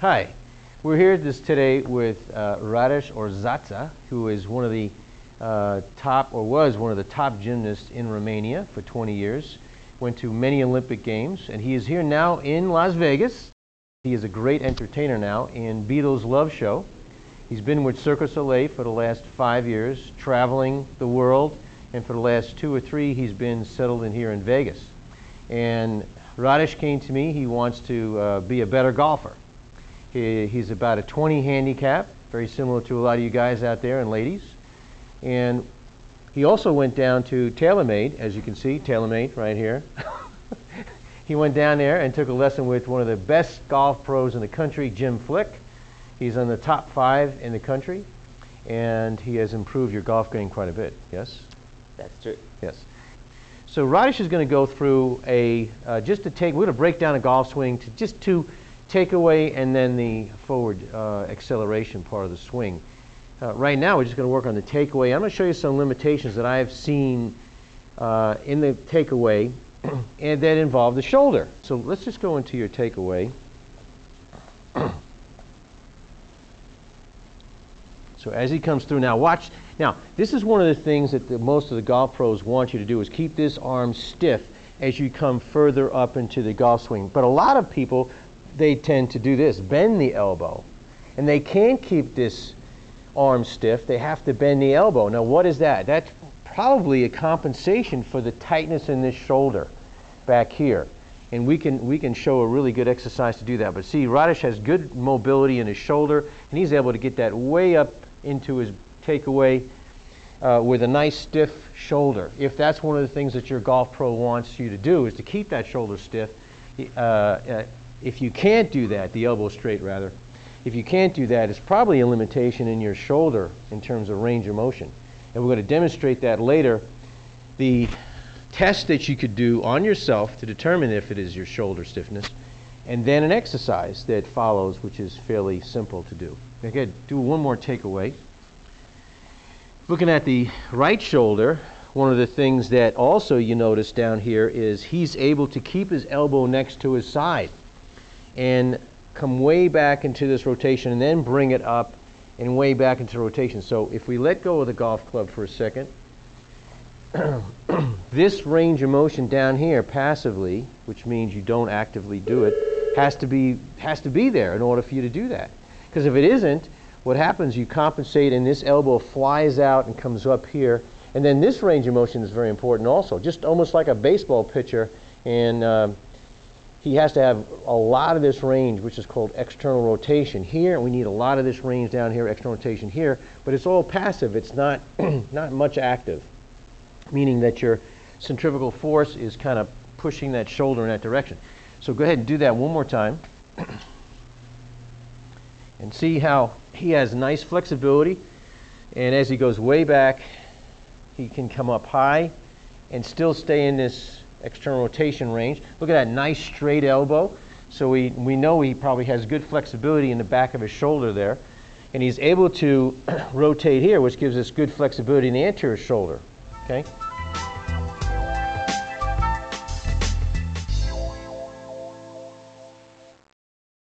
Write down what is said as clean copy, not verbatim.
Hi, we're here today with Radish or Zaza, who is one of the was one of the top gymnasts in Romania for 20 years. Went to many Olympic Games, and he is here now in Las Vegas. He is a great entertainer now in Beatles' Love Show. He's been with Cirque du Soleil for the last 5 years, traveling the world, and for the last 2 or 3 he's been settled in here in Vegas. And Radish came to me. He wants to be a better golfer. He's about a 20 handicap, very similar to a lot of you guys out there and ladies. And he also went down to TaylorMade, as you can see, TaylorMade right here. He went down there and took a lesson with one of the best golf pros in the country, Jim Flick. He's on the top 5 in the country, and he has improved your golf game quite a bit. Yes? That's true. Yes. So Radish is going to go through we're going to break down a golf swing to just 2 takeaway and then the forward acceleration part of the swing. Right now we're just going to work on the takeaway. I'm going to show you some limitations that I've seen in the takeaway and that involve the shoulder. So let's just go into your takeaway. So as he comes through, now watch. Now this is one of the things that most of the golf pros want you to do, is keep this arm stiff as you come further up into the golf swing. But a lot of people, they tend to do this, bend the elbow. And they can't keep this arm stiff. They have to bend the elbow. Now what is that? That's probably a compensation for the tightness in this shoulder back here. And we can show a really good exercise to do that. But see, Radish has good mobility in his shoulder, and he's able to get that way up into his takeaway with a nice stiff shoulder. If that's one of the things that your golf pro wants you to do, is to keep that shoulder stiff. If you can't do that, the elbow straight rather, if you can't do that, it's probably a limitation in your shoulder in terms of range of motion. And we're going to demonstrate that later. The test that you could do on yourself to determine if it is your shoulder stiffness, and then an exercise that follows, which is fairly simple to do. Okay, do one more takeaway. Looking at the right shoulder, one of the things that also you notice down here is he's able to keep his elbow next to his side and come way back into this rotation and then bring it up and way back into rotation. So if we let go of the golf club for a second, this range of motion down here passively, which means you don't actively do it, has to be there in order for you to do that. Because if it isn't, what happens, you compensate and this elbow flies out and comes up here. And then this range of motion is very important also, just almost like a baseball pitcher. And he has to have a lot of this range, which is called external rotation here. We need a lot of this range down here, external rotation here. But it's all passive. It's not, not much active, meaning that your centrifugal force is kind of pushing that shoulder in that direction. So go ahead and do that one more time. And see how he has nice flexibility. And as he goes way back, he can come up high and still stay in this external rotation range. Look at that nice straight elbow. So we know he probably has good flexibility in the back of his shoulder there. And he's able to rotate here, which gives us good flexibility in the anterior shoulder. Okay?